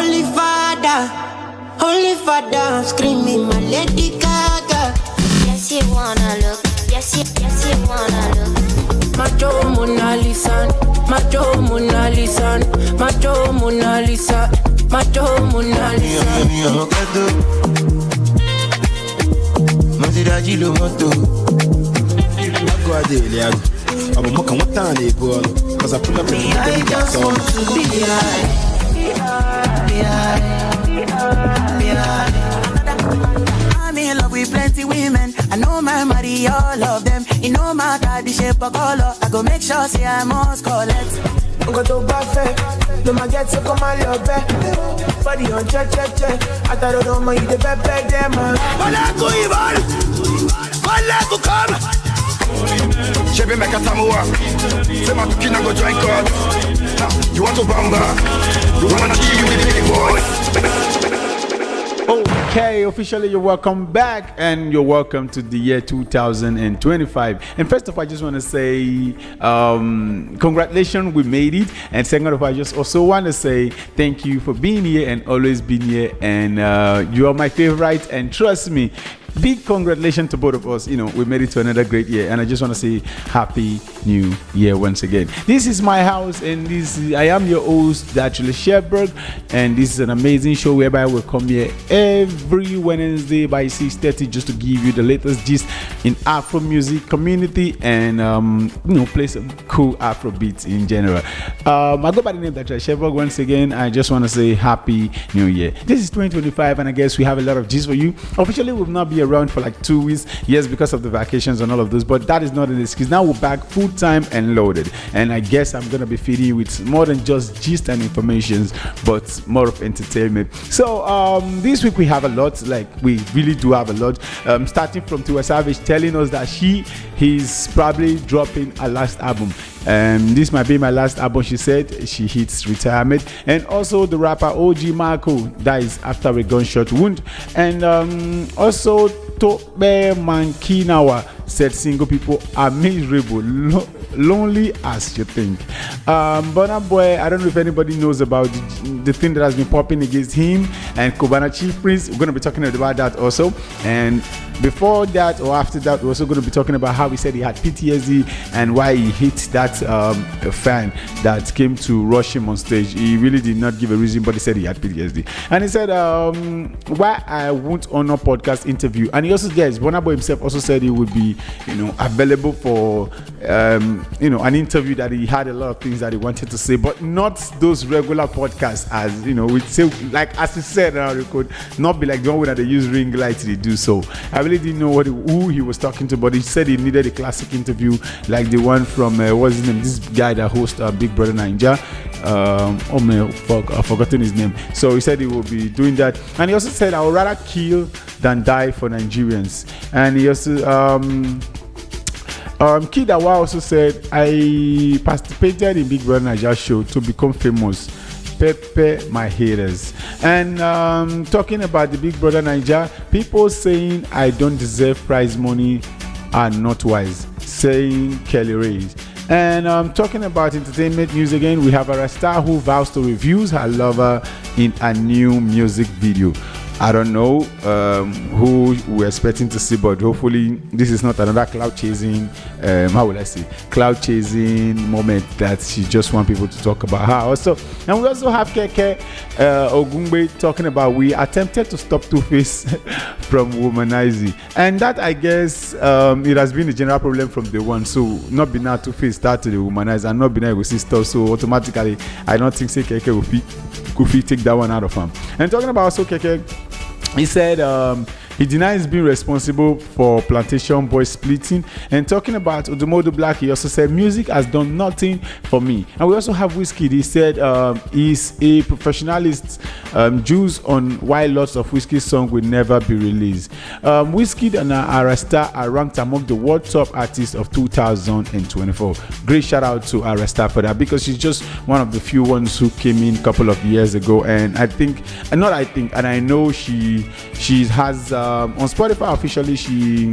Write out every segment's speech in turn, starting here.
Holy Father, I'm screaming my Lady Gaga. Yes, you wanna look. Yes, you wanna look. Macho Mona Lisa, Macho Mona Lisa, Macho Mona Lisa, Macho Mona Lisa. Maziragilo moto. I'm walking one time, because I pull up in the I just want to be high. I'm in love with plenty women. I know my marry all of them. It no matter the shape or color. I go make sure say I must collect. Go to buffet, no ma get so come on your bed. Body on check. I thought don't mind you the bed them. Wala go Ivan, wala go come. Chebe make a samoa. Say my kina go join God. You want to bamba? You wanna chill with the big boys? Okay, officially you're welcome back and you're welcome to the year 2025. And first of all, I just want to say congratulations, we made it. And second of all, I just also want to say thank you for being here and always being here. And you are my favorite. And trust me, big congratulations to both of us. You know, we made it to another great year, and I just want to say Happy New Year once again. This is my house, and I am your host, Datriller Chevborg, and this is an amazing show whereby we come here every Wednesday by 6:30 just to give you the latest gist in Afro music community and play some cool Afro beats in general. I go by the name Datriller Chevborg once again. I just want to say Happy New Year. This is 2025, and I guess we have a lot of gist for you. Officially, we'll not be around for like 2 weeks, yes, because of the vacations and all of those, but that is not an excuse. Now we're back full time and loaded, and I guess I'm gonna be feeding you with more than just gist and information, but more of entertainment. So this week we have a lot, like we really do have a lot, starting from Tiwa Savage telling us that he's probably dropping a last album. This might be my last album, she said. She hits retirement. And also the rapper OG Marco dies after a gunshot wound. And also Tope Mankinawa said single people are miserable, lonely as you think. Burna Boy, I don't know if anybody knows about the thing that has been popping against him and Cubana Chief Prince. We're going to be talking about that also. And before that or after that, we're also going to be talking about how he said he had PTSD and why he hit that fan that came to rush him on stage. He really did not give a reason, but he said he had PTSD. And he said, why I won't honor podcast interview. And he also, yes, Burna Boy himself also said he would be, available for, an interview, that he had a lot of things that he wanted to say, but not those regular podcasts as, we say, like, as he said, it could not be like the one that they use ring lights to do so. I really didn't know who he was talking to, but he said he needed a classic interview like the one from, what's his name, this guy that hosts Big Brother Ninja. I've forgotten his name. So he said he will be doing that. And he also said, I would rather kill than die for Nigerians. And he also Kid Awa also said, I participated in Big Brother Nigeria show to become famous. Pepe my haters. And talking about the Big Brother Nigeria, people saying I don't deserve prize money are not wise, saying Kelly Reyes. And talking about entertainment news again, we have a star who vows to review her lover in a new music video. I don't know who we're expecting to see, but hopefully this is not another cloud chasing cloud chasing moment that she just want people to talk about her also. And we also have Keke Ogungbe talking about we attempted to stop Two-Face from womanizing, and that I guess it has been a general problem from the one. So not be now Two-Face start to womanize and not be now we see stuff, so automatically I don't think say Keke will take that one out of him. And talking about also Keke, he said he denies being responsible for Plantation Boys splitting. And talking about Odumodu Black, he also said music has done nothing for me. And we also have Wizkid. He said he's a professionalist Jews on why lots of Wizkid songs will never be released. Wizkid and Arasta are ranked among the world top artists of 2024. Great shout out to Arasta for that, because she's just one of the few ones who came in a couple of years ago. And I know she has on Spotify officially she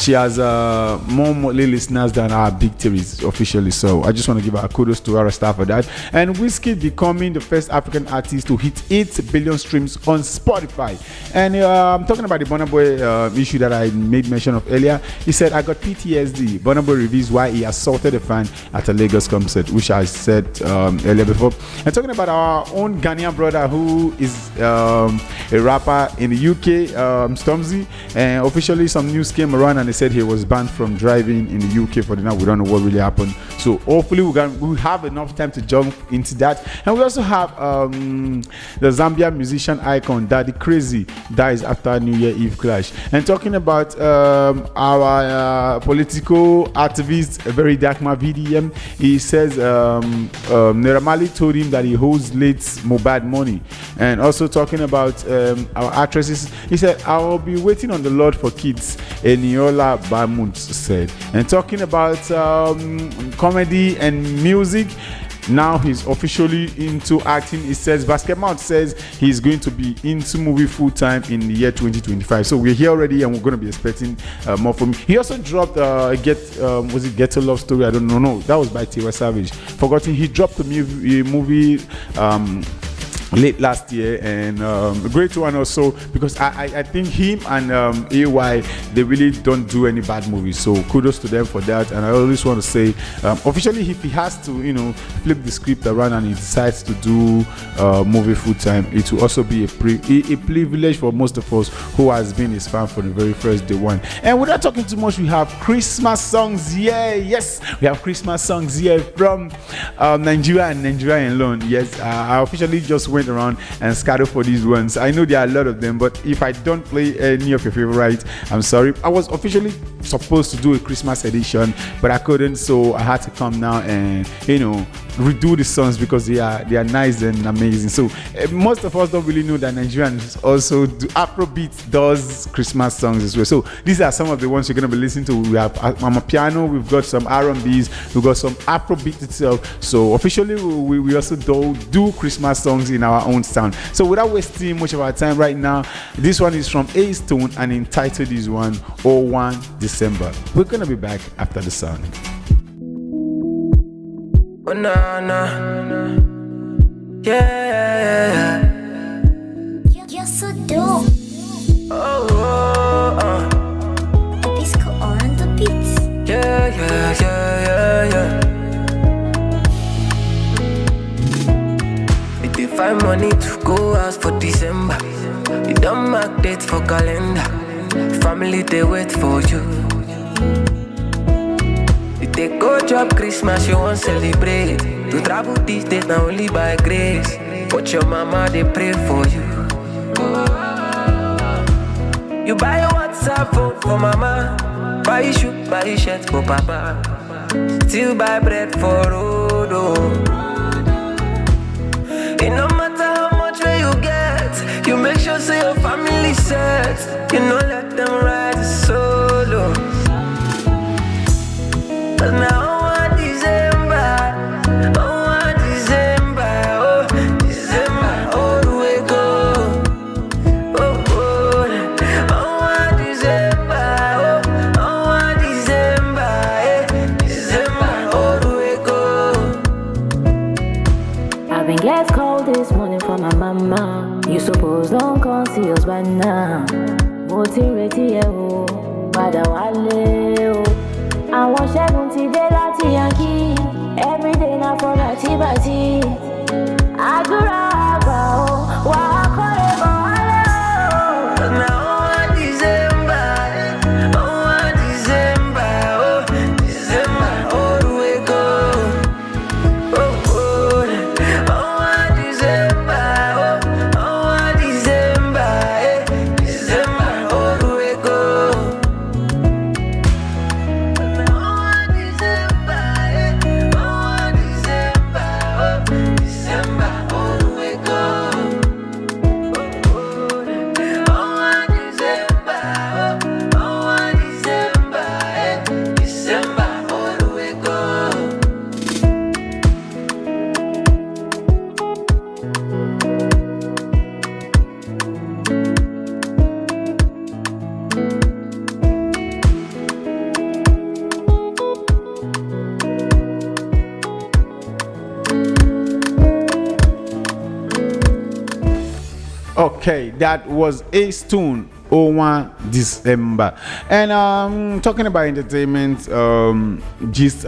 she has more monthly listeners than our big theories officially. So I just want to give her kudos to her staff for that. And Whiskey becoming the first African artist to hit 8 billion streams on Spotify. And I'm talking about the Burna Boy issue that I made mention of earlier. He said, I got PTSD. Burna Boy reveals why he assaulted a fan at a Lagos concert, which I said earlier before. And talking about our own Ghanaian brother who is a rapper in the UK, Stormzy, and officially some news came around and they said he was banned from driving in the UK for the night. We don't know what really happened. So hopefully we'll have enough time to jump into that. And we also have the Zambian musician icon Daddy Crazy dies after New Year Eve clash. And talking about our political activist, a very dark man VDM, he says Naira Marley told him that he owes late Mohbad money. And also talking about our actresses, he said, I will be waiting on the Lord for kids, Eniola Bamut said. And talking about comedy and music, now he's officially into acting. He says Basketmouth says he's going to be into movie full time in the year 2025. So we're here already and we're going to be expecting more from him. He also dropped was it Get a Love Story? I don't know. No, that was by Tiwa Savage. Forgotten. He dropped a movie late last year, and a great one also, because I think him and AY, they really don't do any bad movies, so kudos to them for that. And I always want to say officially, if he has to flip the script around and he decides to do movie full time, it will also be a privilege for most of us who has been his fan for the very first day one. And without talking too much, we have Christmas songs here. Yes, we have Christmas songs here from Nigeria and Nigeria alone. Yes, I officially just went around and scattered for these ones. I know there are a lot of them, but if I don't play any of your favorite, I'm sorry. I was officially supposed to do a Christmas edition, but I couldn't, so I had to come now and redo the songs because they are nice and amazing. So most of us don't really know that Nigerians also do Afrobeat does Christmas songs as well. So these are some of the ones you're going to be listening to. We have Amapiano, we've got some R&Bs, we've got some Afrobeat itself. So officially we also do Christmas songs in our own sound. So without wasting much of our time right now, this one is from A Stone and entitled this one 01 December. We're going to be back after the song. Oh nah nah, yeah. You're so dope. Oh. Disco on the beats. Yeah. If you find money to go out for December, you don't mark dates for calendar. Family they wait for you. They go job Christmas, you won't celebrate. To travel these days now only by grace. But your mama, they pray for you. You buy a WhatsApp phone for mama, buy shoe, buy shirt for papa, still buy bread for road. It no matter how much way you get, you make sure say your family set. You know let them ride solo. Cause now on December, all the way go. December, all the way go. I've been get called this morning from my mama. You suppose don't come see us by now. Motivate you, bada wale. I want Ṣẹ́gun ti dé láti Yankee. Every day na for bàtí. Àdúrà àgbà o, wà á kọ́lé bọ̀ wálé o. Now on December, December, all the way go. On December, December, all the way go. December, all Okay, that was Ace Tune. 01 December. And talking about entertainment, gist,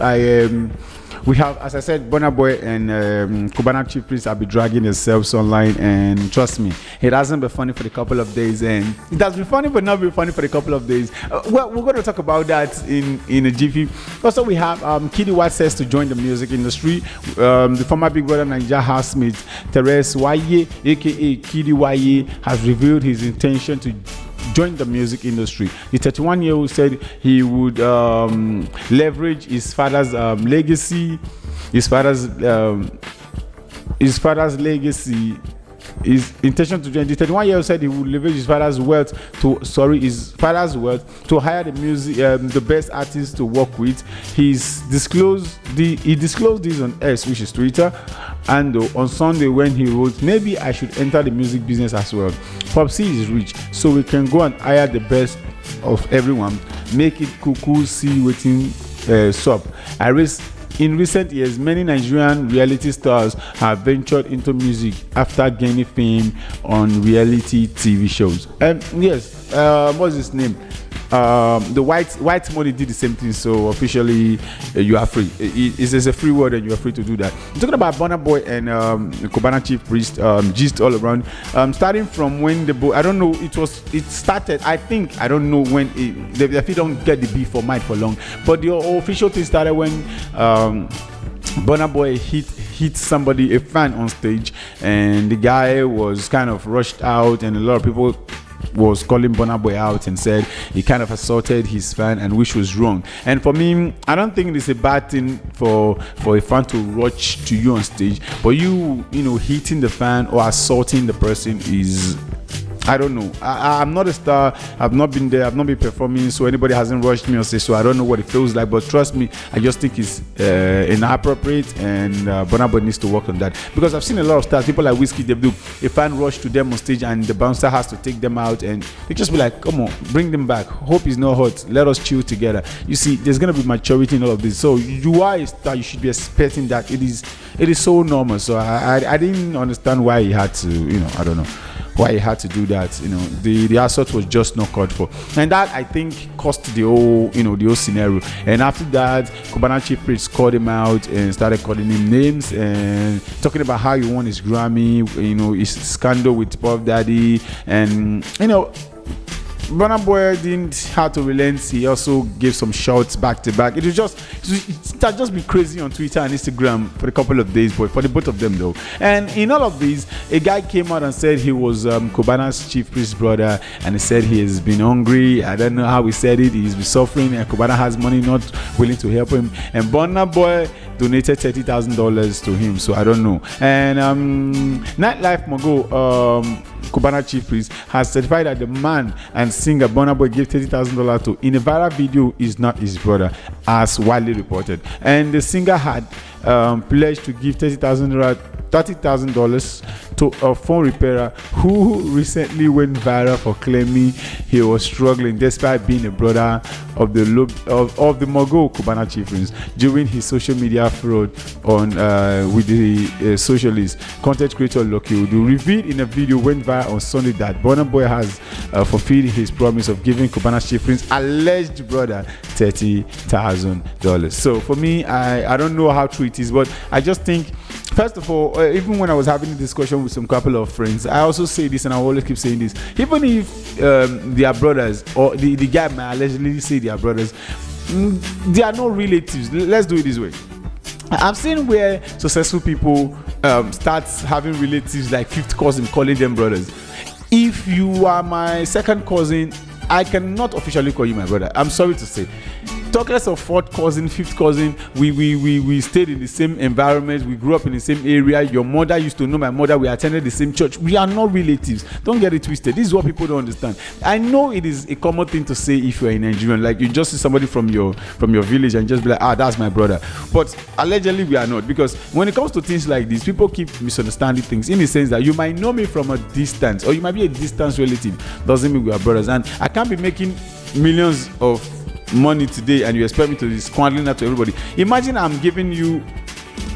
we have, as I said, Burna Boy and Cubana Chief Priest have been dragging themselves online, and trust me, it hasn't been funny for a couple of days, and it has been funny but not been funny for a couple of days. Well, we're going to talk about that in a jiffy. Also, we have Kiddy White says to join the music industry. The former Big Brother Nigeria housemate Therese Waye, aka Kiddy Waye, has revealed his intention to join the music industry. The 31-year-old said he would leverage his father's legacy. His father's legacy. His intention to join. The 31-year-old said he would leverage his father's wealth to hire the best artists to work with. He disclosed this on X, which is Twitter, and on Sunday when he wrote, "Maybe I should enter the music business as well. Popsy is rich, so we can go and hire the best of everyone. Make it cool, see waiting sup. In recent years, many Nigerian reality stars have ventured into music after gaining fame on reality TV shows." Yes, what's his name? The white money did the same thing. So officially, you are free. It's a free word, and you are free to do that. I'm talking about Burna Boy and Cubana Chief Priest, gist all around. Starting from when I don't know. It started. I don't know when. They don't get the beef for might for long, but the official thing started when Burna Boy hit somebody, a fan on stage, and the guy was kind of rushed out, and a lot of people was calling Burna Boy out and said he kind of assaulted his fan, and which was wrong. And for me, I don't think it's a bad thing for a fan to rush to you on stage, but you know hitting the fan or assaulting the person is, I don't know. I'm not a star. I've not been there. I've not been performing, so anybody hasn't rushed me on stage. So I don't know what it feels like. But trust me, I just think it's inappropriate, and Burna Boy needs to work on that, because I've seen a lot of stars, people like Whiskey, they do a fan rush to them on stage, and the bouncer has to take them out, and they just be like, "Come on, bring them back. Hope it's not hot. Let us chill together." You see, there's gonna be maturity in all of this. So you are a star. You should be expecting that. It is so normal. So I didn't understand why he had to. I don't know why he had to do that. The assault was just not called for, and that, I think, cost the whole scenario. And after that, Cubana Chief Priest called him out and started calling him names and talking about how he won his Grammy, his scandal with Puff Daddy, and Burna Boy didn't have to relent. He also gave some shots back to back. It had just been crazy on Twitter and Instagram for a couple of days, but for the both of them though. And in all of these, a guy came out and said he was Cubana's Chief Priest brother, and he said he has been hungry. I don't know how he said it. He's been suffering, and Cubana has money, not willing to help him. And Burna Boy donated $30,000 to him. So I don't know. And Nightlife Mogul, Cubana Chief Priest, has certified that the man and singer Burna Boy gave $30,000 to in a viral video is not his brother, as widely reported. And the singer had pledged to give $30,000 to a phone repairer who recently went viral for claiming he was struggling despite being a brother of the mogul Cubana Chief Priest during his social media fraud on with the socialist content creator Lucky Udu. Revealed in a video went viral on Sunday that Burna Boy has fulfilled his promise of giving Cubana Chief Priest alleged brother $30,000. So for me, I don't know how true it is, but I just think, first of all, even when I was having a discussion with some couple of friends, I also say this, and I always keep saying this, even if they are brothers, or the guy might allegedly say they are brothers, they are not relatives. Let's do it this way. I've seen where successful people start having relatives like fifth cousin, calling them brothers. If you are my second cousin, I cannot officially call you my brother. I'm sorry to say. Talk less of fourth cousin, fifth cousin. We stayed in the same environment. We grew up in the same area. Your mother used to know my mother. We attended the same church. We are not relatives. Don't get it twisted. This is what people don't understand. I know it is a common thing to say if you're a Nigerian. Like, you just see somebody from your village and just be like, that's my brother. But allegedly we are not, because when it comes to things like this, people keep misunderstanding things, in the sense that you might know me from a distance, or you might be a distance relative. Doesn't mean we are brothers. And I can't be making millions of money today and you expect me to be squandering that to everybody. Imagine I'm giving you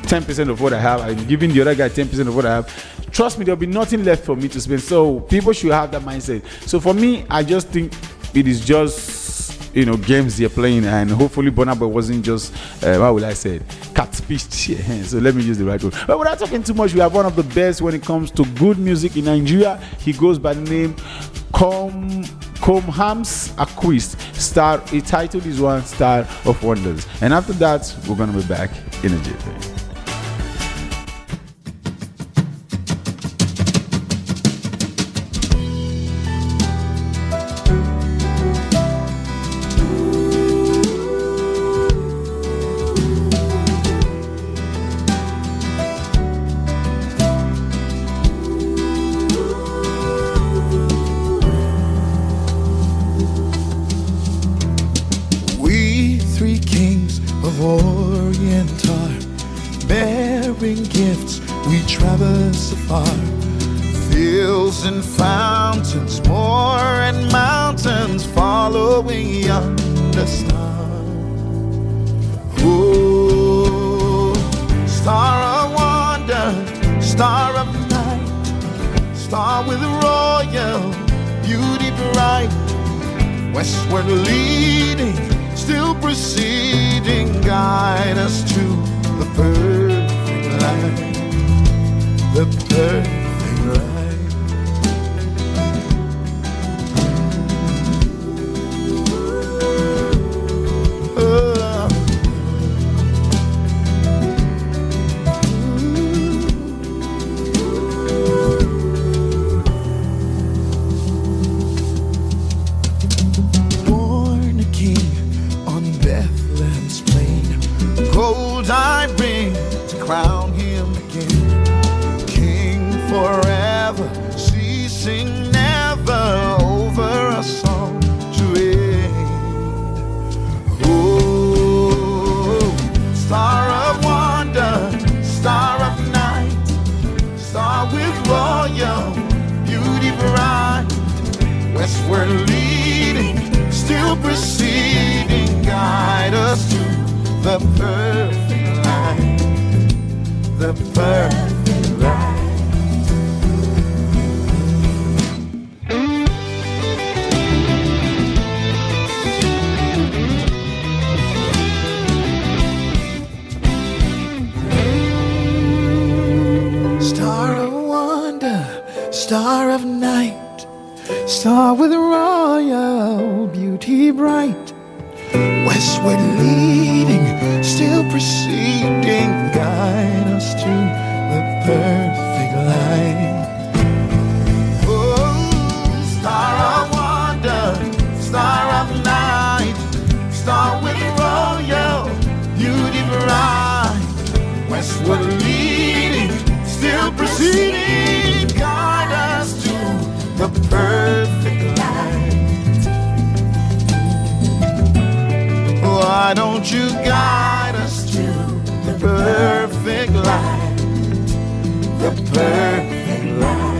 10% of what I have. I'm giving the other guy 10% of what I have. Trust me, there'll be nothing left for me to spend. So people should have that mindset. So for me, I just think it is just, games they're playing, and hopefully Burna Boy wasn't just, how will I say it, catfished. So let me use the right word. But without talking too much, we have one of the best when it comes to good music in Nigeria. He goes by the name Comhams Acquist. His title is One Star of Wonders. And after that, we're going to be back in a jiffy. Star of night, star with royal beauty bright, westward leading, still proceeding, guide us to the perfect light. Oh, star of wonder, star of night, star with royal beauty bright, westward leading, still proceeding, guide us to the perfect light. Why don't you guide us to the perfect light, the perfect light.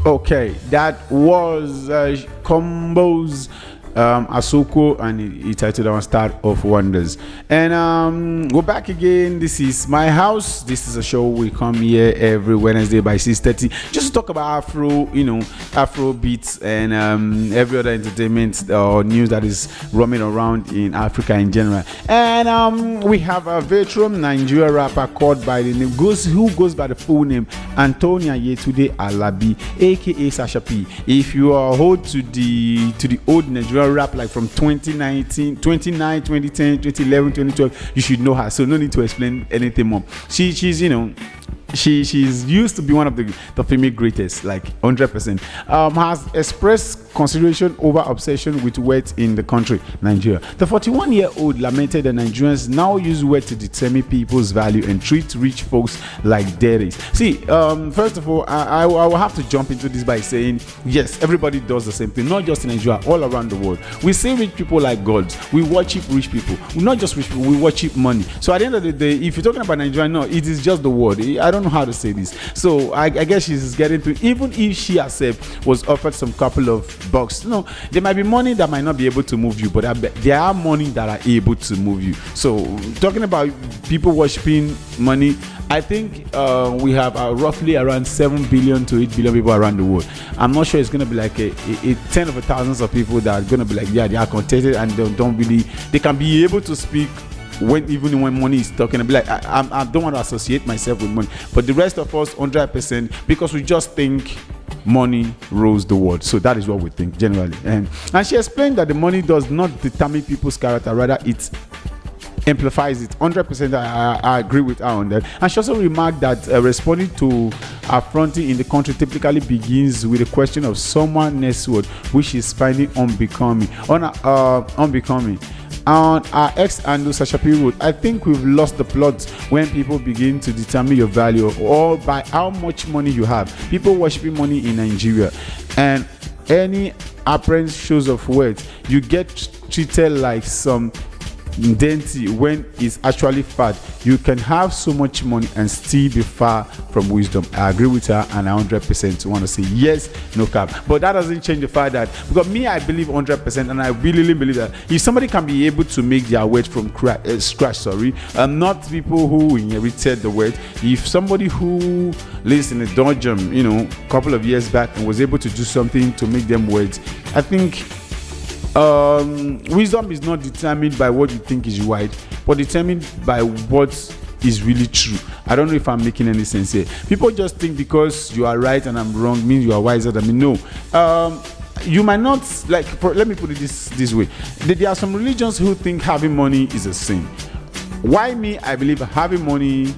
Okay, that was Combo's Asoko, and he titled our Start of Wonders. And we're back again. This is my house. This is a show we come here every Wednesday by 6:30 just to talk about Afro beats and every other entertainment or news that is roaming around in Africa in general. And we have a veteran Nigeria rapper called by the name who goes by the full name Antonia Yetunde Alabi, aka Sasha P. If you are hold to the old Nigeria rap like from 2019, 2010, 2011, 2012, you should know her. So no need to explain anything more. She's she's used to be one of the female greatest, like 100%. Has expressed consideration over obsession with wealth in the country, Nigeria. The 41-year-old lamented that Nigerians now use wealth to determine people's value and treat rich folks like debtors. See, first of all, I will have to jump into this by saying, yes, everybody does the same thing, not just in Nigeria, all around the world. We see rich people like gods. We worship rich people. Not just rich people, we worship money. So at the end of the day, if you're talking about Nigeria, no, it is just the word. I don't know how to say this. So I guess she's getting to, even if she herself was offered some couple of bucks, there might be money that might not be able to move you, but there are money that are able to move you. So talking about people worshiping money, I think we have roughly around 7 billion to 8 billion people around the world. I'm not sure it's going to be like a 10 of thousands of people that are going to be like, yeah, they are contented and they can be able to speak even when money is talking. I'll be like, I don't want to associate myself with money, but the rest of us 100%, because we just think money rules the world. So that is what we think generally. And she explained that the money does not determine people's character, rather it amplifies it. 100%. I agree with her on that. And she also remarked that responding to affronting in the country typically begins with a question of someone's next word, which is finding unbecoming. On our ex-handle, Sasha P wrote, I think we've lost the plot when people begin to determine your value or by how much money you have. People worshiping money in Nigeria, and any apparent shows of wealth, you get treated like some dainty when it's actually fat. You can have so much money and still be far from wisdom. I agree with her, and I 100% want to say yes, no cap. But that doesn't change the fact that, because me, I believe 100%, and I really believe that if somebody can be able to make their wealth from scratch, not people who inherited the wealth. If somebody who lives in a dungeon, a couple of years back and was able to do something to make them wealth, I think wisdom is not determined by what you think is right, but determined by what is really true. I don't know if I'm making any sense here. People just think because you are right and I'm wrong means you are wiser than me. No. You might not, let me put it this way. There are some religions who think having money is a sin. Why me? I believe having money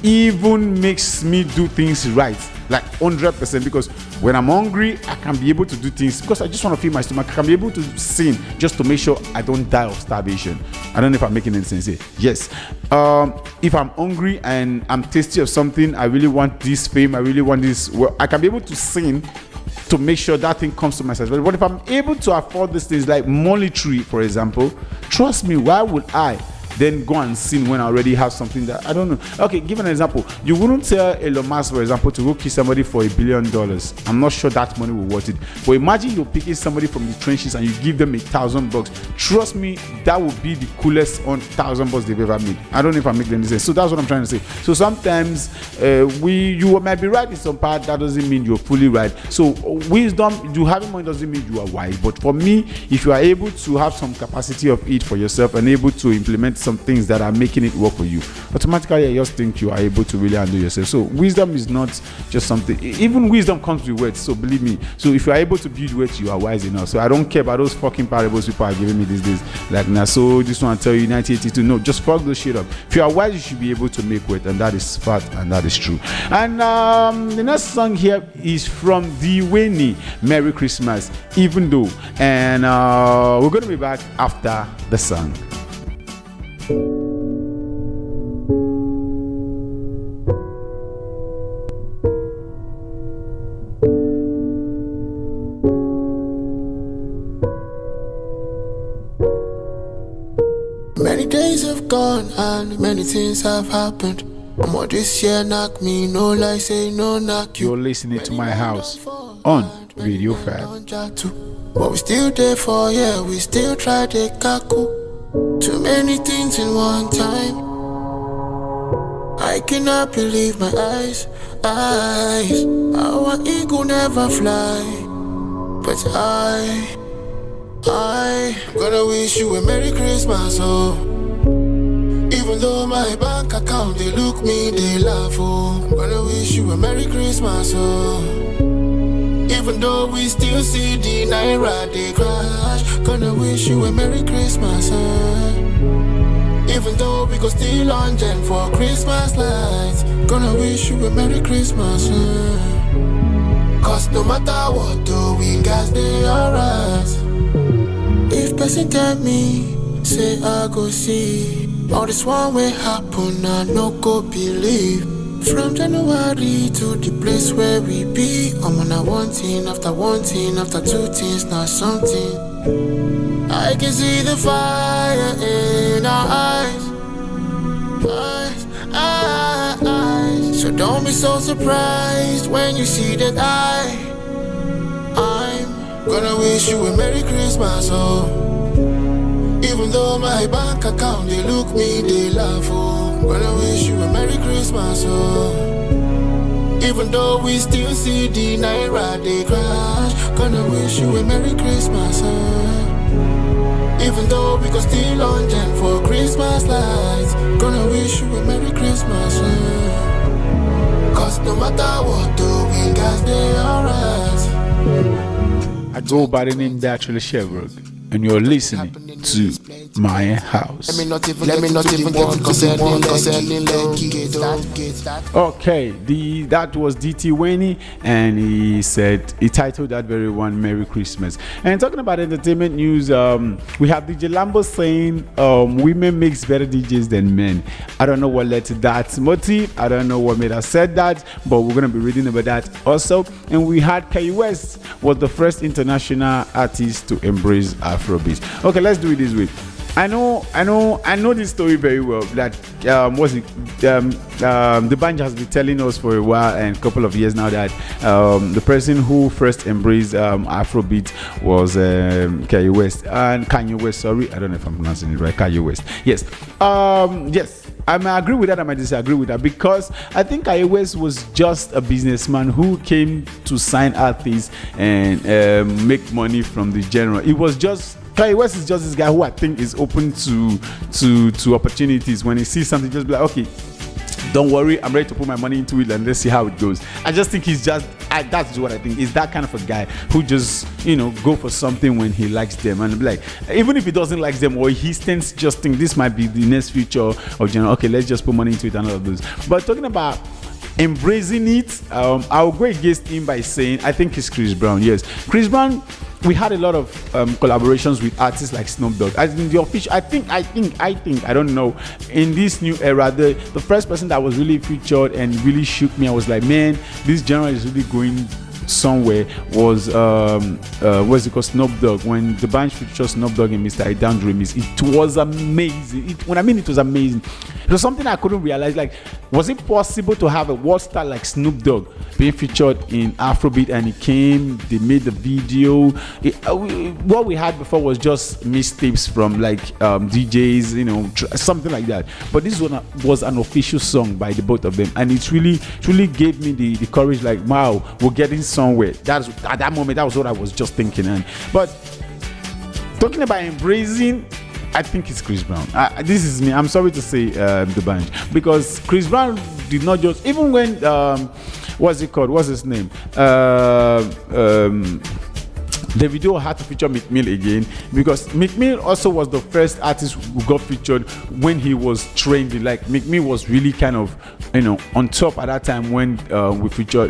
even makes me do things right, like 100%, because when I'm hungry, I can be able to do things because I just want to feed my stomach. I can be able to sin just to make sure I don't die of starvation. I don't know if I'm making any sense here. Yes. If I'm hungry and I'm thirsty of something, I really want this fame, I really want this, well, I can be able to sin to make sure that thing comes to my satisfaction. But if I'm able to afford these things like monetary, for example, trust me, why would I then go and sin when I already have something that I don't know? Okay, give an example. You wouldn't tell Elon Musk, for example, to go kill somebody for $1 billion. I'm not sure that money will worth it. But imagine you're picking somebody from the trenches and you give them $1,000. Trust me, that would be the coolest $1,000 they've ever made. I don't know if I'm making any sense. So that's what I'm trying to say. So sometimes you might be right in some part. That doesn't mean you're fully right. So wisdom, you having money doesn't mean you are wise. But for me, if you are able to have some capacity of it for yourself and able to implement some things that are making it work for you, automatically I just think you are able to really handle yourself. So wisdom is not just something, even wisdom comes with words, so believe me. So if you are able to build words, you are wise enough. So I don't care about those fucking parables people are giving me these days, like nah, so this one I tell you 1982. No, just fuck those shit up. If you are wise, you should be able to make words, and that is fact and that is true. And the next song here is from Dwayne, Merry Christmas, Even Though. And we're going to be back after the song. Many days have gone and many things have happened. And what this year knock me, no lie, say no knock you. You're listening to my house on Radio Fab. But we still there for, yeah, we still try to kaku. Too many things in one time. I cannot believe my eyes. Our ego never fly. But I'm gonna wish you a Merry Christmas, oh. Even though my bank account, they look me, they laugh, oh. I'm gonna wish you a Merry Christmas, oh. Even though we still see the Naira, they crash. Gonna wish you a Merry Christmas, oh. Even though we go still on gen for Christmas lights. Gonna wish you a Merry Christmas, oh. Cause no matter what, though, we got stay alright. If person tell me, say I go see. All this one way happen, I no go believe. From January to the place where we be, I'm on a one thing, after two things, not something. I can see the fire in our eyes. So don't be so surprised when you see that I'm gonna wish you a Merry Christmas, oh. Even though my bank account, they look me, they laugh, oh. I'm gonna wish you a Merry Christmas, oh. Even though we still see the Naira, they crash. Gonna wish you a Merry Christmas, oh. Even though we go still on gen for Christmas lights. Gonna wish you a Merry Christmas, oh. Cause no matter what, though, we got stay alright. I go by the name Datriller Chevborg, and you're listening to my house. Let me not even get concerning Okay, that was DT Winnie, and he titled that very one Merry Christmas. And talking about entertainment news, we have DJ Lambo saying women makes better DJs than men. I don't know what led to that motive. I don't know what made us said that, but we're gonna be reading about that also. And we had Kanye West was the first international artist to embrace Afrobeat. Okay, let's do it this way. I know this story very well. That the band has been telling us for a while and a couple of years now that the person who first embraced Afrobeat was Kanye West. Sorry, I don't know if I'm pronouncing it right. Kanye West. Yes. Yes. I might agree with that. I might disagree with that because I think Kanye West was just a businessman who came to sign artists and make money from the genre. It was just. Kanye West is just this guy who I think is open to opportunities. When he sees something, just be like, okay, don't worry, I'm ready to put my money into it and let's see how it goes. I just think he's just, that's what I think. He's that kind of a guy who just, go for something when he likes them. And be like, even if he doesn't like them or he tends just think this might be the next future of genre, okay, let's just put money into it and all of those. But talking about embracing it, I'll go against him by saying I think it's Chris Brown. Yes, Chris Brown. We had a lot of collaborations with artists like Snoop Dogg. As in the official, I think, I don't know. In this new era, the first person that was really featured and really shook me, I was like, man, this genre is really going somewhere. Was what's it called, Snoop Dogg? When the band featured Snoop Dogg and Mr. Idan remix, it was amazing. When I mean it was amazing, it was something I couldn't realize. Like, was it possible to have a world star like Snoop Dogg being featured in Afrobeat? And it came, they made the video. What we had before was just mixtapes from like DJs, something like that. But this one was an official song by the both of them, and it really gave me the courage. Like, wow, we're getting somewhere. That's at that moment. That was what I was just thinking. But talking about embracing, I think it's Chris Brown. This is me. I'm sorry to say the band, because Chris Brown did not just, even when what's it called? What's his name? The video had to feature Meek Mill again, because Meek Mill also was the first artist who got featured when he was trending. Like, Meek Mill was really kind of, on top at that time when we featured.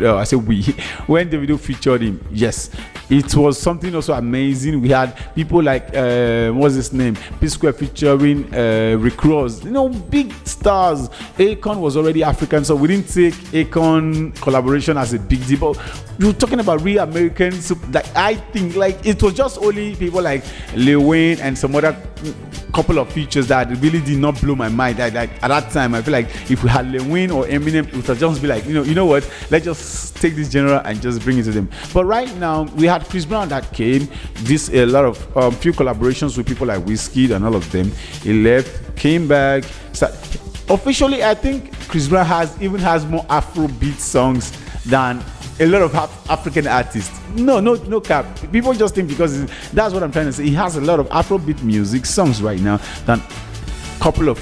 When the video featured him. Yes, it was something also amazing. We had people like what's his name? P Square featuring Rick Ross. Big stars. Akon was already African, so we didn't take Akon collaboration as a big deal. But you're talking about real Americans. Like, I think like it was just only people like Lil Wayne and some other couple of features that really did not blow my mind. At that time, I feel like if we had Lil Wayne or Eminem, it would just be like, you know what? Let's just take this genre and just bring it to them. But right now, we had Chris Brown that came. A lot of few collaborations with people like Wizkid and all of them. He left, came back. Officially, I think Chris Brown has more Afrobeat songs than a lot of African artists. No cap. People just think because that's what I'm trying to say. He has a lot of Afrobeat music songs right now than a couple of,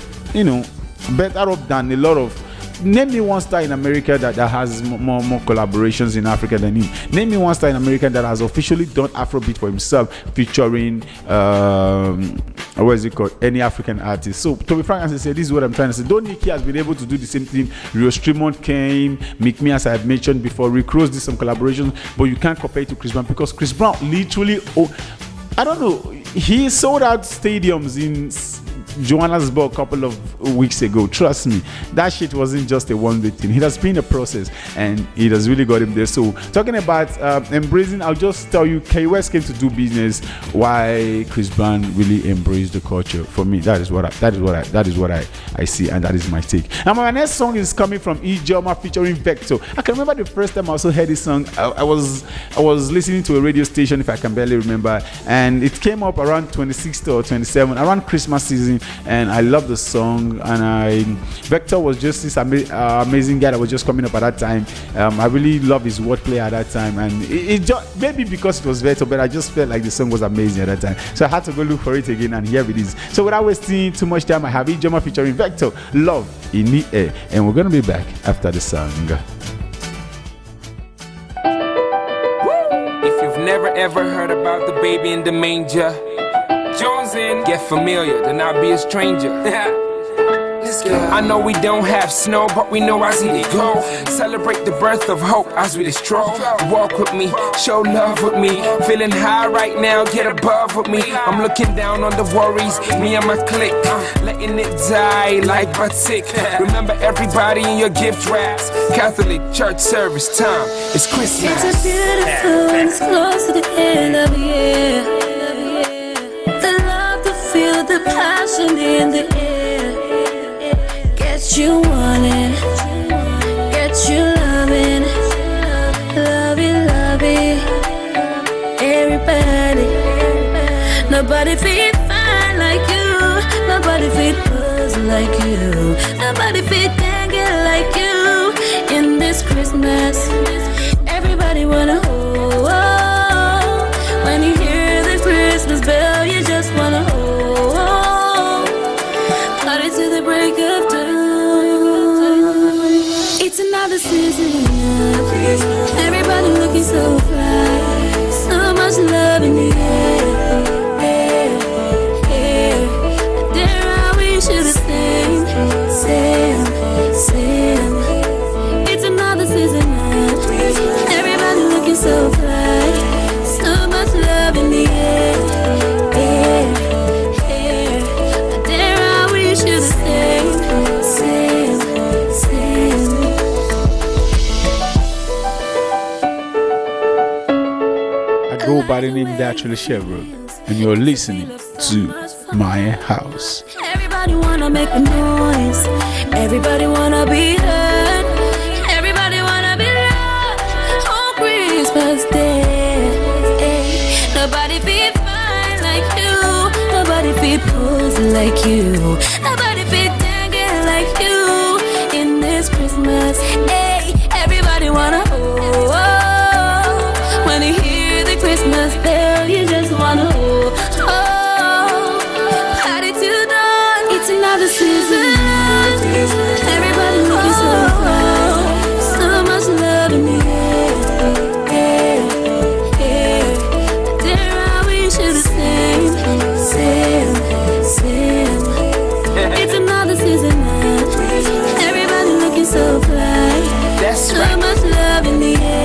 better up than a lot of. Name me one star in America that has more collaborations in Africa than him. Name me one star in America that has officially done Afrobeat for himself, featuring what is it called? Any African artist. So to be frank, as I say, this is what I'm trying to say. Don Nicky has been able to do the same thing. Rio Streamont came, Meek Me, as I have mentioned before. Rick Ross did some collaborations, but you can't compare it to Chris Brown because Chris Brown literally, I don't know, he sold out stadiums in Johannesburg a couple of weeks ago. Trust me, that shit wasn't just a one-way thing. It has been a process, and it has really got him there. So, talking about embracing, I'll just tell you, K West came to do business. Why Chris Brown really embraced the culture. For me, that is what I see, and that is my take. And my next song is coming from Ijoma featuring Vector. I can remember the first time I also heard this song. I was listening to a radio station, if I can barely remember, and it came up around 26th or 27th, around Christmas season. And I love the song, and Vector was just this amazing guy that was just coming up at that time. I really love his wordplay at that time, and it just, maybe because it was Vector, but I just felt like the song was amazing at that time. So I had to go look for it again, and here it is. So without wasting too much time, I have Ijoma featuring Vector, Love in the Air, and we're gonna be back after the song. If you've never ever heard about the baby in the manger, Jones in, get familiar, then I'll be a stranger. Let's go. I know we don't have snow, but we know as we go. Celebrate the birth of hope as we destroy. Walk with me, show love with me. Feeling high right now, get above with me. I'm looking down on the worries, me and my clique. Letting it die like but sick. Remember everybody in your gift wraps. Catholic church service time, it's Christmas. It's a beautiful and it's close to the end of the year. Feel the passion in the air. Get you wanting, get you loving, love it. Everybody, nobody feel fine like you, nobody feel buzz like you, nobody feel tangled like you. In this Christmas, everybody wanna hold. When you hear the Christmas bell, you just wanna hold. To the break of dawn, it's another season. Everybody looking so fly, so much love in the air. There I wish you the same. It's another season. Everybody looking so fly, so much love in the air. Go by the name Datriller Chevborg, and you're listening to My House. Everybody wanna make a noise. Everybody wanna be heard. Everybody wanna be loved on Christmas Day. Nobody feel fine like you. Nobody feel posed like you. Nobody feel tangled like you. In this Christmas, everybody wanna hold. When you hear the Christmas bell, you just wanna hold. Party to dawn, it's another season. Everybody looking so fine, so much love in the air. There I wish you the same. It's another season. Everybody looking so fly. That's so right. much love in the air.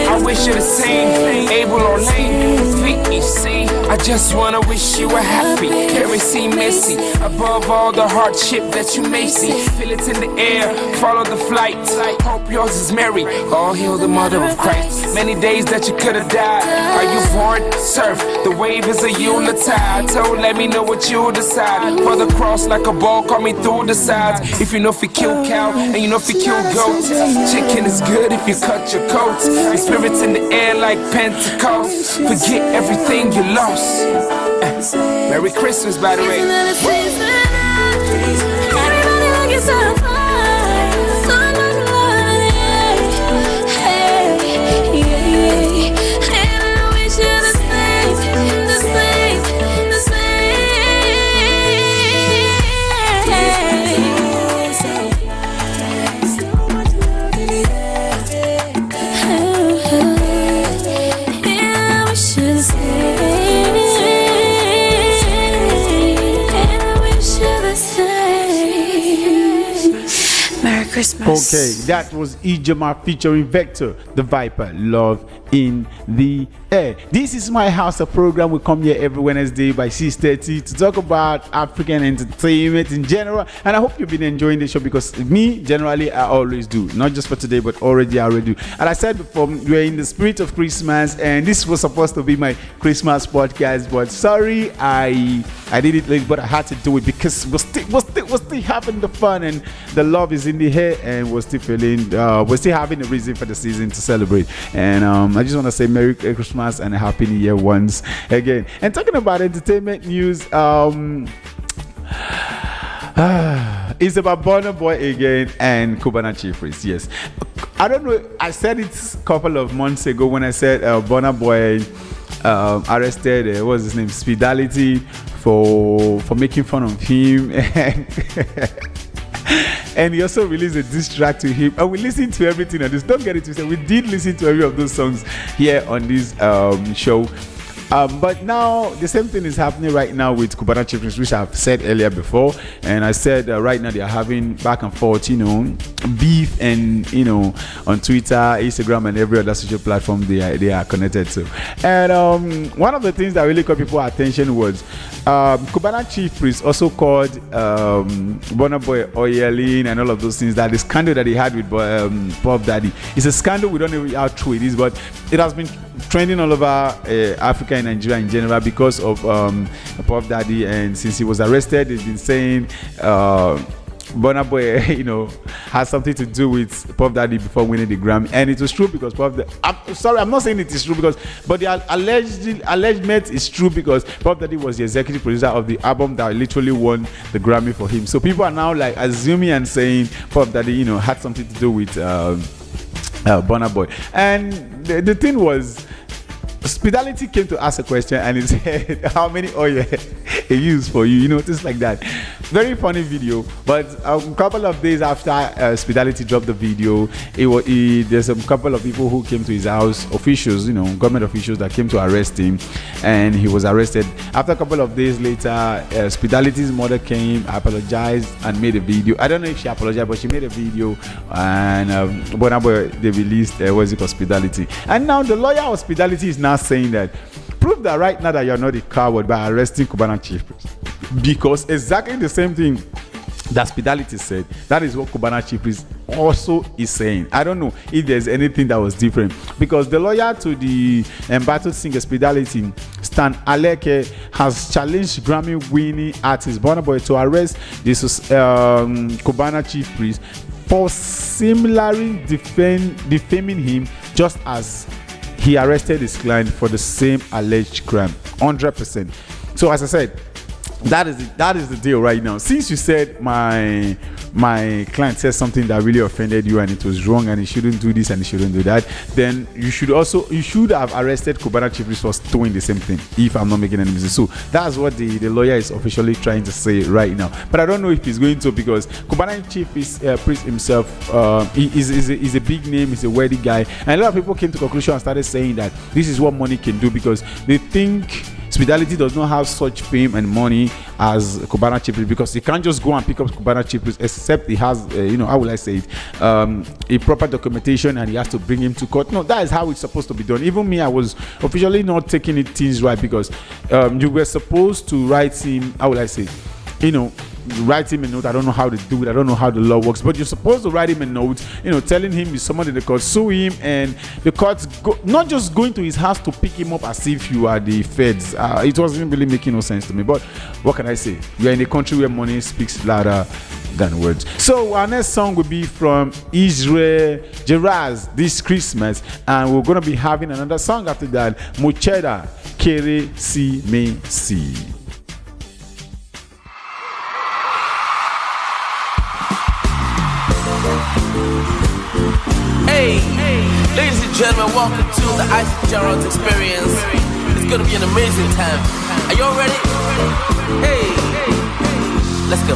I wish you the same, able or lame, VEC. I just wanna wish you a happy, carry C Missy. Above all the hardship that you may see, feel it in the air, follow the flight. Hope yours is merry, all hail the mother of Christ. Many days that you could've died. Are you born? Surf, the wave is a unitide. So let me know what you decide. For the cross like a ball, call me through the sides. If you know if you kill cow, and you know if you kill goats. Chicken is good if you cut your coats. Your spirit's in the air like Pentecost. Forget everything you lost. Merry Christmas, by the way. Everybody looking so fine, so hey, yeah. And I wish you the same, the same, the same. So much love in the air. And I wish you the same. Merry Christmas. Okay, that was Ijoma featuring Vector, the Viper, Love in the Air. This is My House, a program. We come here every Wednesday by 6:30 to talk about African entertainment in general. And I hope you've been enjoying the show, because me, generally, I always do. Not just for today, but already I already do. And I said before, we're in the spirit of Christmas, and this was supposed to be my Christmas podcast, but sorry, I did it late, but I had to do it because we're still having the fun, and the love is in the air, and we're still having a reason for the season to celebrate. And I just want to say Merry Christmas and a Happy New Year once again. And talking about entertainment news, it's about Burna Boy again and Cubana Chief Priest. Yes, I don't know, I said it a couple of months ago when I said Burna Boy arrested what's his name, Speedality, for making fun of him, and he also released a diss track to him, and we listened to everything on this. Don't get it twisted, we did listen to every of those songs here on this show. But now the same thing is happening right now with Cubana Chief Priest, which I've said earlier before, and I said right now they are having back and forth, beef, and on Twitter, Instagram, and every other social platform they are connected to. And one of the things that really caught people's attention was Cubana Chief Priest also called Burna Boy oiling and all of those things. That the scandal that he had with Puff Daddy, it's a scandal. We don't know how true it is, but it has been trending all over Africa and Nigeria in general because of Puff Daddy. And since he was arrested, they've been saying Burna Boy, has something to do with Puff Daddy before winning the Grammy, and it was true because I'm not saying it is true but the allegement is true because Puff Daddy was the executive producer of the album that literally won the Grammy for him. So people are now like assuming and saying Puff Daddy, had something to do with Burna Boy. And the thing was, Speedality came to ask a question, and he said, how many oil he used for you, things like that. Very funny video. But a couple of days after Speedality dropped the video, there's a couple of people who came to his house, officials, government officials that came to arrest him, and he was arrested. After a couple of days later, Speedality's mother came, apologized, and made a video. I don't know if she apologized, but she made a video, and Burna Boy, they released Speedality. And now the lawyer of Speedality is now saying that prove that right now that you're not a coward by arresting Cubana Chief Priest, because exactly the same thing that Speedality said, that is what Cubana Chief Priest also is saying. I don't know if there's anything that was different, because the lawyer to the embattled singer Speedality, Stan Aleke, has challenged Grammy-winning artist Burna Boy to arrest this Cubana Chief Priest for similarly defaming him, just as he arrested his client for the same alleged crime. 100%. So as I said, that is the deal right now. Since you said my client said something that really offended you and it was wrong and he shouldn't do this and he shouldn't do that, then you should have arrested Cubana Chief Priest for doing the same thing, if I'm not making any mistake. So that's what the lawyer is officially trying to say right now. But I don't know if he's going to, because Cubana Chief Priest himself is a big name, he's a wealthy guy, and a lot of people came to conclusion and started saying that this is what money can do, because they think Speedality does not have such fame and money as Cubana Chief because he can't just go and pick up Cubana Chief except he has, how will I say it, a proper documentation and he has to bring him to court. No, that is how it's supposed to be done. Even me, I was officially not taking it things right because you were supposed to write him, how will I say, write him a note. I don't know how to do it. I don't know how the law works, but you're supposed to write him a note, telling him he's someone in the court, sue him, and the court's not just going to his house to pick him up as if you are the feds. It wasn't really making no sense to me, but what can I say? We are in a country where money speaks louder than words. So our next song will be from Israel Geraz this Christmas, and we're going to be having another song after that, Mocheda Kere Si Me Si. Hey, ladies and gentlemen, welcome to the Isaac Gerald experience. It's gonna be an amazing time. Are you all ready? Hey, let's go.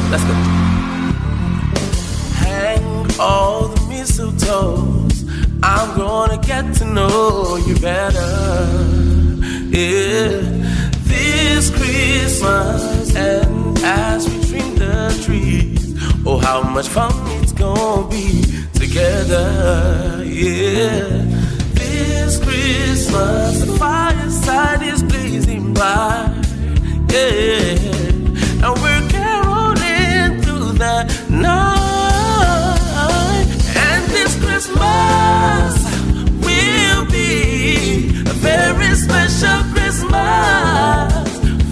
Hang all the mistletoes. I'm gonna get to know you better. Yeah, this Christmas, and as we trim the trees, oh, how much fun it's gonna be together, yeah. This Christmas, the fireside is blazing bright, yeah. And we're caroling through the night. And this Christmas will be a very special Christmas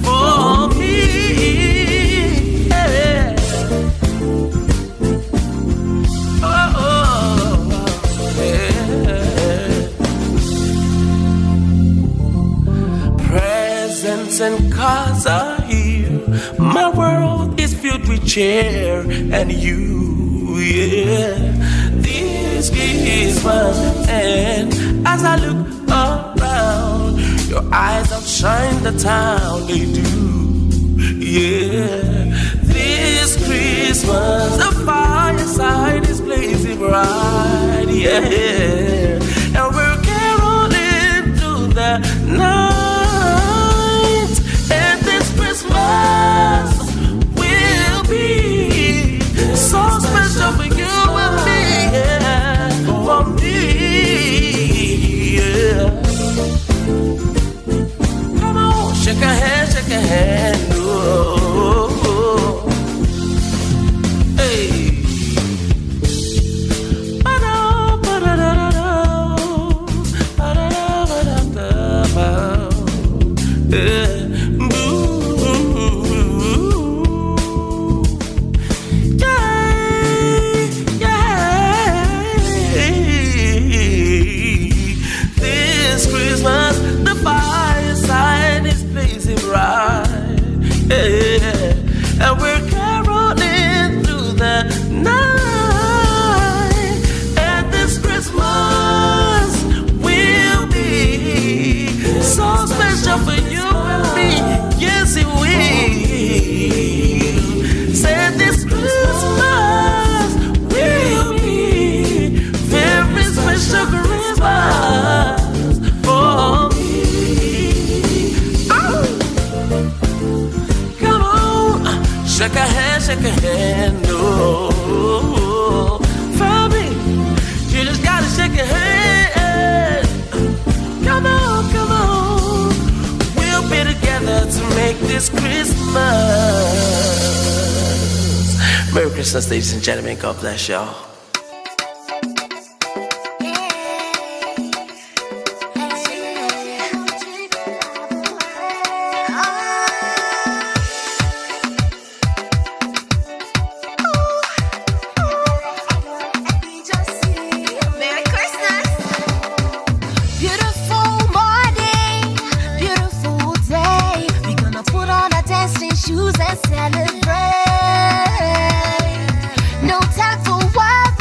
for me, yeah. Presents and cards are here. My world is filled with cheer and you, yeah. This Christmas, and as I look around, your eyes outshine the town, they do, yeah. This Christmas, the fireside is blazing bright, yeah. And we're caroling through the night. And this Christmas will be so special for you and me, yeah. For me, yeah. Come on, shake a hand, oh. And we're caroling through the night. And this Christmas will be so special for you and me. Yes, it will. Say this Christmas will be very special Christmas for me. Shake a hand, oh, for me. You just gotta shake your hand. Come on. We'll be together to make this Christmas. Merry Christmas, ladies and gentlemen. God bless y'all. Shoes and celebrate. No time for what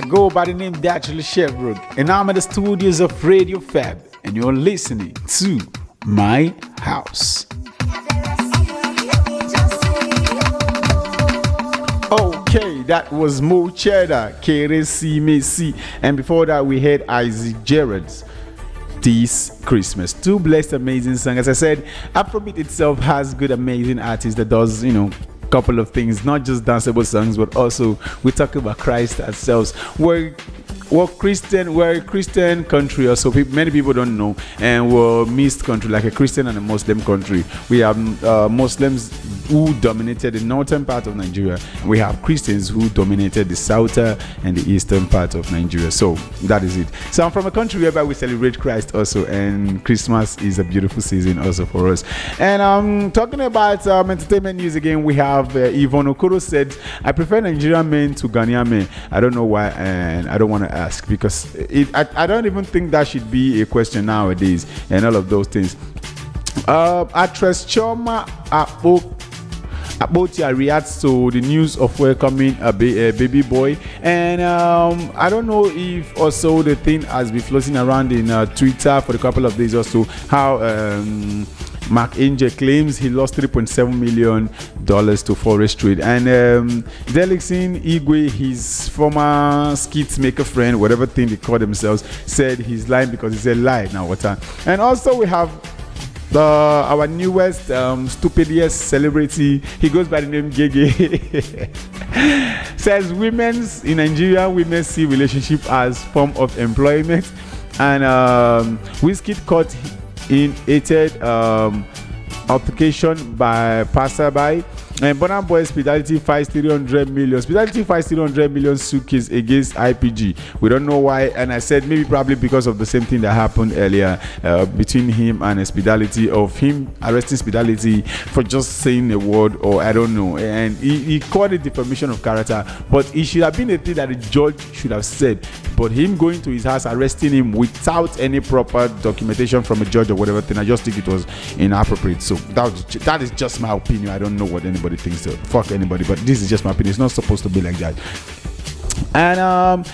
Go by the name Datriller Chevborg, and I'm at the studios of Radio Fab, and you're listening to My House. Okay, that was Mo Cheddar, KRC Messi, and before that we had Isaac Gerrard's This Christmas. Two blessed, amazing songs. As I said, Afrobeat itself has good, amazing artists that does, couple of things, not just danceable songs, but also we talk about Christ ourselves. We're a Christian country, also many people don't know, and we're a mixed country, like a Christian and a Muslim country. We have Muslims who dominated the northern part of Nigeria. We have Christians who dominated the southern and the eastern part of Nigeria. So that is it. So I'm from a country whereby we celebrate Christ also, and Christmas is a beautiful season also for us. And talking about entertainment news again, we have Yvonne Okoro said, I prefer Nigerian men to Ghanaian men. I don't know why, and I don't want to ask, because I don't even think that should be a question nowadays, and all of those things. Actress Choma Abotia reacts to the news of welcoming a baby boy, and I don't know if also the thing has been floating around in Twitter for a couple of days or so, how Mark Angel claims he lost $3.7 million to forest trade, and Delixin Igwe, his former skit maker friend, whatever thing they call themselves, said he's lying because he said lie now. And also we have our newest stupidest celebrity. He goes by the name Gege. Says in Nigeria, women see relationship as form of employment, and Wizkid caught in hated application by passerby. And Burna Boy Spitality fights 300 million. Spitality fights 300 million suitcase against IPG. We don't know why, and I said maybe probably because of the same thing that happened earlier between him and Spitality, of him arresting Spitality for just saying a word, or I don't know. And he called it defamation of character, but it should have been a thing that the judge should have said. But him going to his house, arresting him without any proper documentation from a judge or whatever thing, I just think it was inappropriate. So that is just my opinion. I don't know what anybody thinks. So fuck anybody, but this is just my opinion. It's not supposed to be like that. And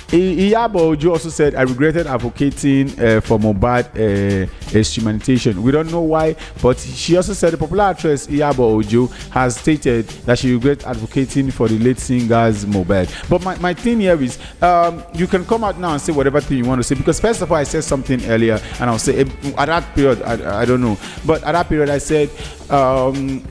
Iyabo Ojo also said, I regretted advocating for Mohbad extremation. We don't know why, but she also said the popular actress Iyabo Ojo has stated that she regrets advocating for the late singer's Mohbad. But my thing here is, you can come out now and say whatever thing you want to say, because first of all, I said something earlier, and I'll say at that period, I don't know, but at that period I said,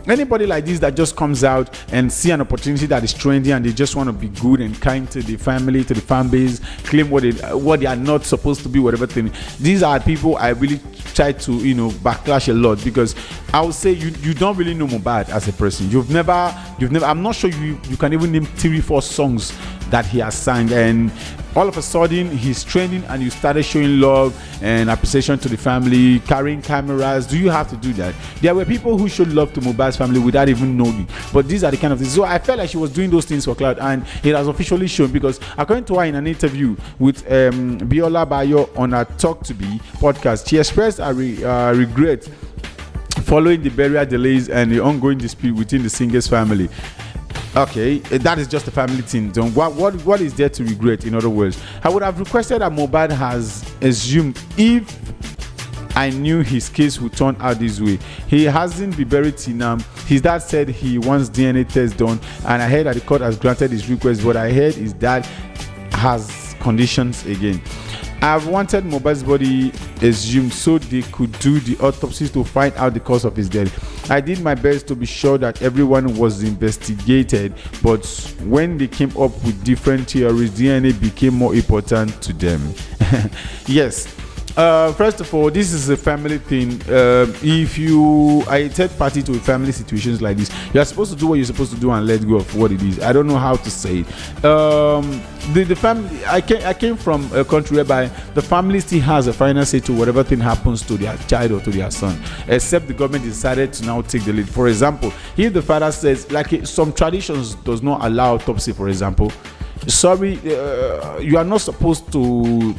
anybody like this that just comes out and see an opportunity that is trendy and they just want to be good and kind to the family, to the fan base, claim what they are not supposed to be, whatever thing. These are people I really try to backlash a lot, because I would say you don't really know Mohbad as a person. You've never I'm not sure you can even name 3-4 songs that he has sang, and all of a sudden he's trending and you started showing love and appreciation to the family, carrying cameras. Do you have to do that? There were people who showed love to Mohbad's family without even knowing, but these are the kind of things. So I felt like she was doing those things for cloud, and it has officially shown, because according to her in an interview with Biola Bayo on her Talk to Be podcast, she expressed a regret following the burial delays and the ongoing dispute within the singer's family. Okay, that is just a family thing. What is there to regret? In other words, I would have requested that Mohbad has assumed, if I knew his case would turn out this way. He hasn't been buried till now. His dad said he wants DNA test done, and I heard that the court has granted his request. What I heard is that has conditions again. I've wanted Mohbad's body exhumed so they could do the autopsies to find out the cause of his death. I did my best to be sure that everyone was investigated, but when they came up with different theories, DNA became more important to them. Yes. First of all, this is a family thing. If you are a third party to family situations like this, you are supposed to do what you're supposed to do and let go of what it is. I don't know how to say it. The family, I came from a country whereby the family still has a final say to whatever thing happens to their child or to their son, except the government decided to now take the lead. For example, if the father says, like some traditions does not allow autopsy, for example, sorry, you are not supposed to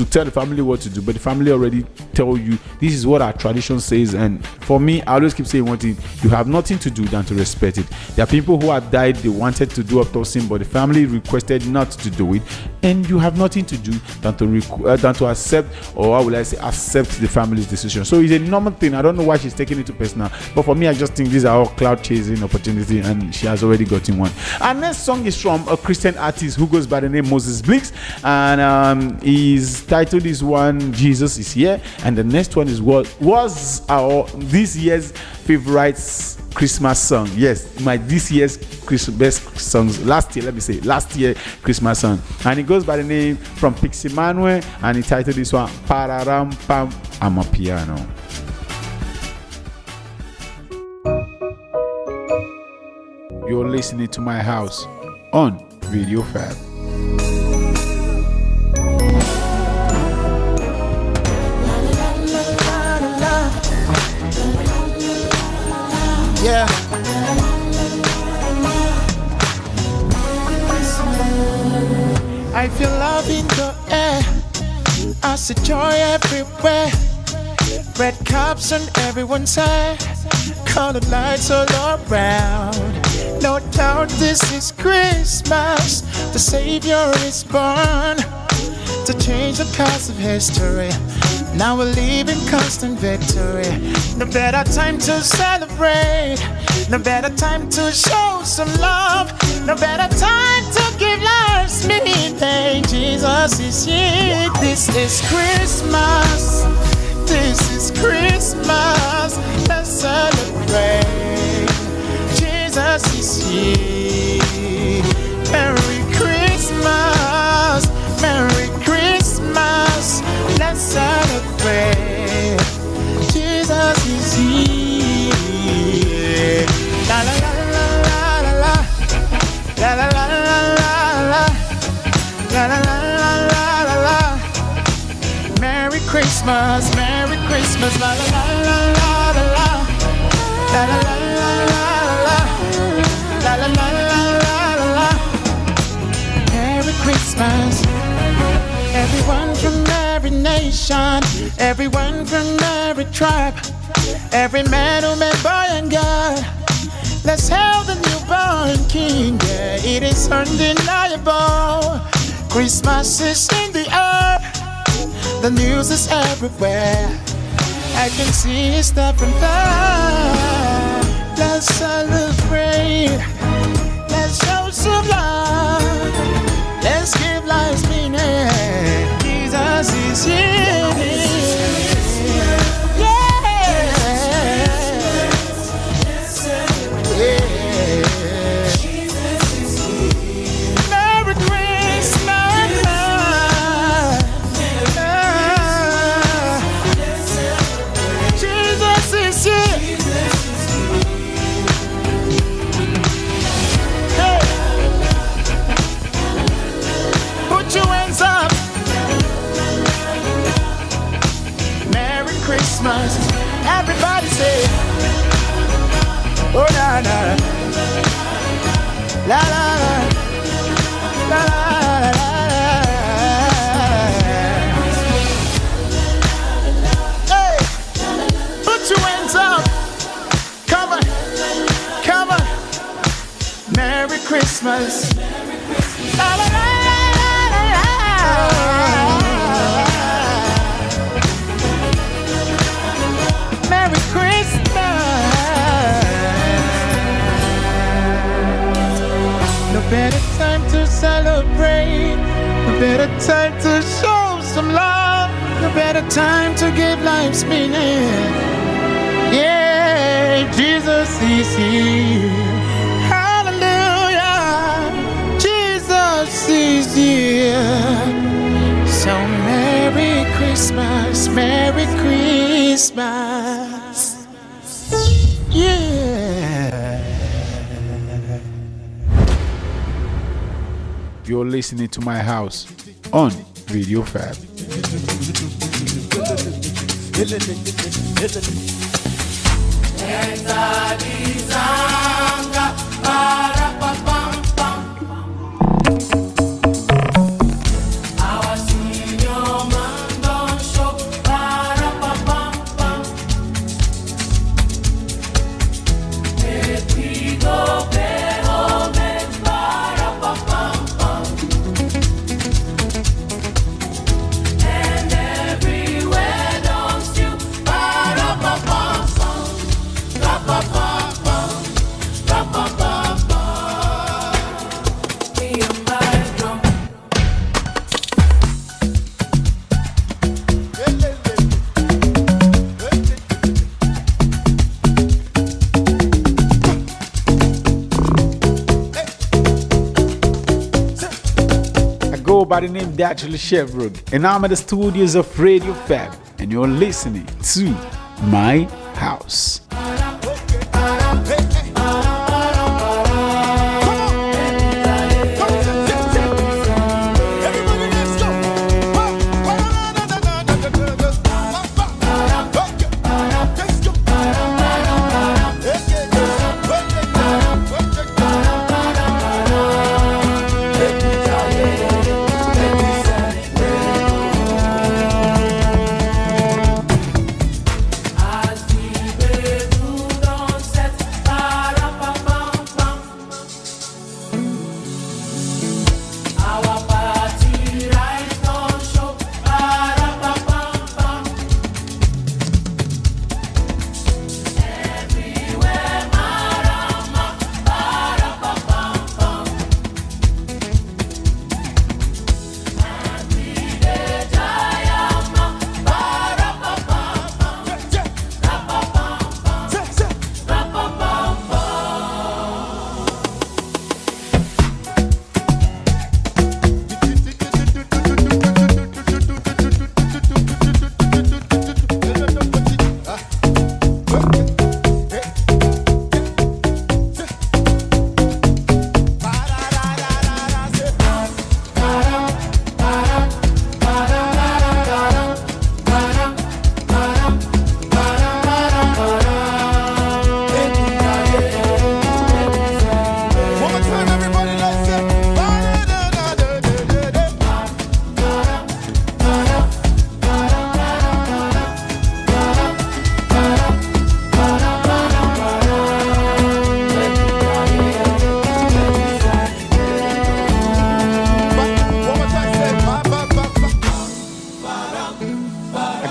tell the family what to do, but the family already tell you this is what our tradition says. And for me, I always keep saying one thing: you have nothing to do than to respect it. There are people who have died, they wanted to do autopsy, but the family requested not to do it, and you have nothing to do than to accept, or how will I say, accept the family's decision. So it's a normal thing. I don't know why she's taking it to personal, but for me, I just think these are all cloud chasing opportunity, and she has already gotten one. Our next song is from a Christian artist who goes by the name Moses Blinks, and his title is one, Jesus Is Here, and the next one is what was our this year's favorite Christmas song. Yes, this year's best songs last year Christmas song, and it goes by the name from Pixie Manuel, and he titled this one Pararam Pam Amapiano. You're listening to My House on Radio Fab. Yeah. I feel love in the air. I see joy everywhere. Red cups on everyone's head. Colored lights all around. No doubt this is Christmas. The Savior is born to change the course of history. Now we live in constant victory. No better time to celebrate. No better time to show some love. No better time to give life's meaning. Jesus is here. This is Christmas. This is Christmas. Let's celebrate. Jesus is here. Merry Christmas. Merry Christmas. Let's celebrate. Jesus is here. La la la la la la. La la la la la la. La la la la la la. Merry Christmas, Merry Christmas. La la la la la la. La la la la la la. La la la la la la. Merry Christmas. Everyone from every nation, everyone from every tribe, every man, woman, boy and girl. Let's hail the newborn King. Yeah, it is undeniable. Christmas is in the air. The news is everywhere. I can see it stuff from there. Let's celebrate. Let's show some love. Let's give life's meaning. Jesus is here. Merry Christmas. Jesus is here. Hey. Put your hands up. Merry Christmas. Everybody say, oh na na, la la la, la la la la. Hey, put your hands up. Come on, come on. Merry Christmas. La la la la la la. Merry Christmas. No better time to celebrate. No better time to show some love. No better time to give life's meaning. Yeah, Jesus is here. Hallelujah. Jesus is here. So Merry Christmas, Merry Christmas. Yeah. You're listening to My House on Radio Fab. go by the name Datriller Chevborg, and I'm at the studios of Radio Fab, and you're listening to My House.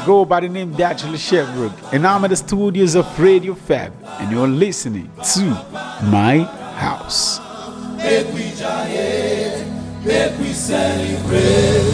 Go by the name Datriller Chevborg, and I'm at the studios of Radio Fab, and you're listening to My House. Make we giant, make we celebrate.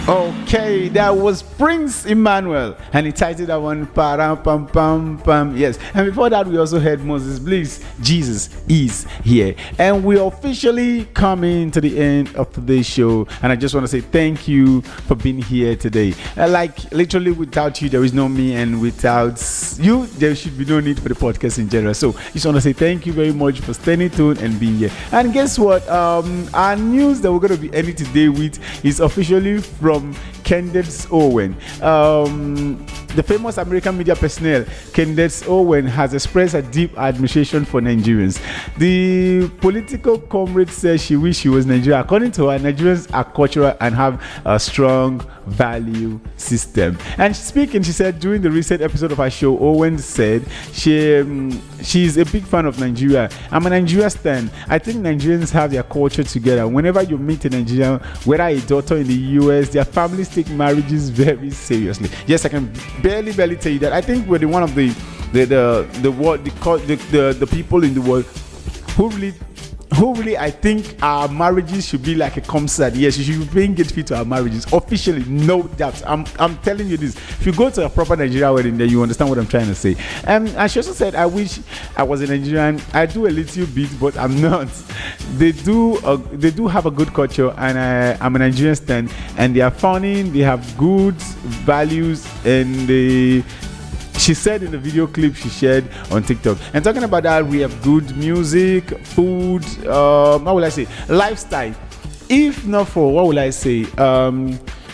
Okay, that was Prince Emmanuel, and he titled that one Param Pam Pam Pam. Yes, and before that, we also heard Moses Bliss. Jesus is here, and we're officially coming to the end of today's show. And I just want to say thank you for being here today. Like literally, without you, there is no me, and without you, there should be no need for the podcast in general. So, just want to say thank you very much for staying tuned and being here. And guess what? Our news that we're going to be ending today with is officially from Candace Owen. The famous American media personnel Candace Owen has expressed a deep admiration for Nigerians. The political comrade says she wishes she was Nigerian. According to her, Nigerians are cultural and have a strong value system. And speaking, she said during the recent episode of her show, Owen said she's a big fan of Nigeria. I'm a Nigeria stan. I think Nigerians have their culture together. Whenever you meet a Nigerian, whether a daughter in the US, their families take marriages very seriously. Yes, I can barely tell you that. I think we're one of the people in the world who really I think our marriages should be like a concert. Yes, you should be paying gate fee to our marriages officially, no doubt. I'm telling you this. If you go to a proper Nigerian wedding, then you understand what I'm trying to say. And she also said, I wish I was a Nigerian. I do a little bit, but I'm not. They do have a good culture, and I'm a Nigerian stan, and they are funny. They have good values, and she said in the video clip she shared on TikTok. And talking about that, we have good music, food, what will I say? Lifestyle. If not for, what will I say?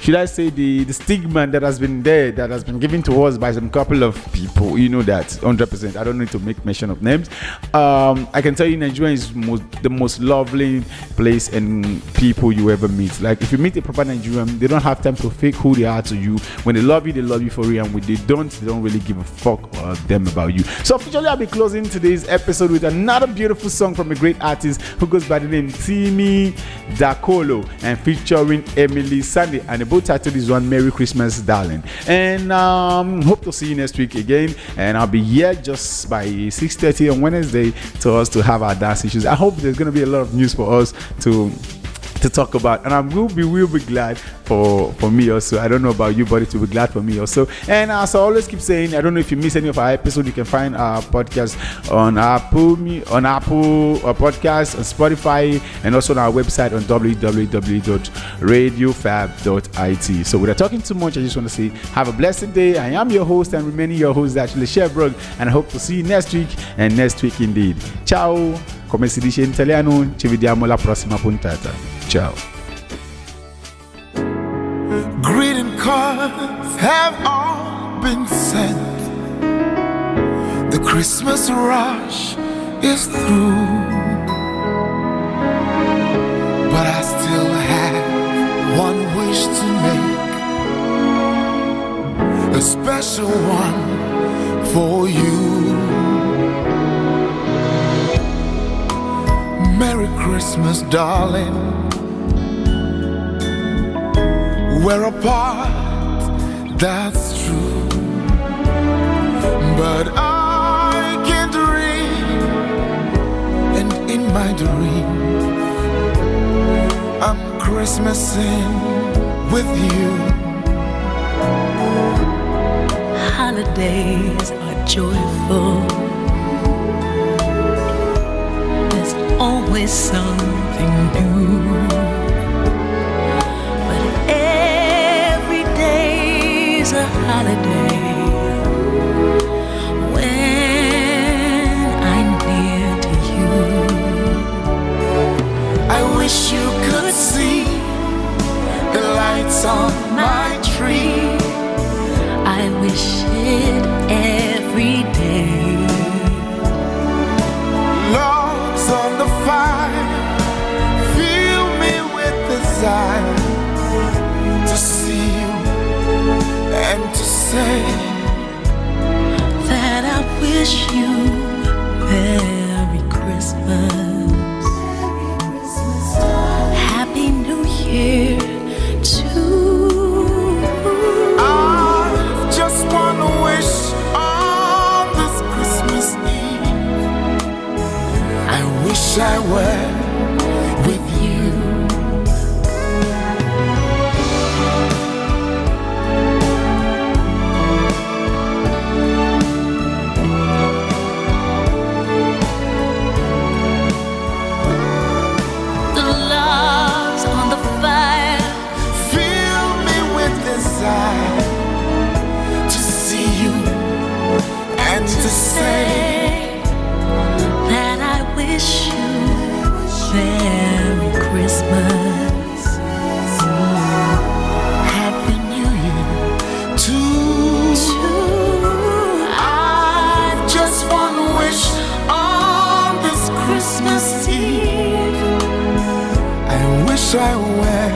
Should I say the stigma that has been there, that has been given to us by some couple of people, you know that 100%. I don't need to make mention of names. I can tell you Nigeria is the most lovely place and people you ever meet. Like if you meet a proper Nigerian, they don't have time to fake who they are to you. When they love you for real, and when they don't really give a fuck about you. So officially, I'll be closing today's episode with another beautiful song from a great artist who goes by the name Timmy Dakolo and featuring Emily Sunday, and the both title is one Merry Christmas Darling. And hope to see you next week again, and I'll be here just by 6:30 on Wednesday to have our dance issues. I hope there's going to be a lot of news for us to to talk about, and I will be glad for me also. I don't know about you, but it will be glad for me also. And as I always keep saying, I don't know if you miss any of our episodes, you can find our podcast on Apple Podcast, on Spotify, and also on our website on www.radiofab.it. So without talking too much, I just want to say have a blessed day. I am your host and remaining your host, Datriller Chevborg, and I hope to see you next week, and next week indeed. Ciao. Come si dice in italiano, ci vediamo la prossima puntata. Ciao. Greeting cards have all been sent. The Christmas rush is through, but I still have one wish to make, a special one for you. Merry Christmas, darling. We're apart, that's true, but I can dream, and in my dream I'm Christmasing with you. Holidays are joyful. There's always something new. A holiday when I'm near to you. I wish you could see the lights on my tree. I wish it every day. Logs on the fire fill me with desire to see you and to say that I wish you Merry Christmas, Happy New Year too. I've just one wish on this Christmas Eve. I wish I were with you. To see you and to say that I wish you Merry Christmas, Happy New Year too. I've just one wish on this Christmas Eve. I wish I were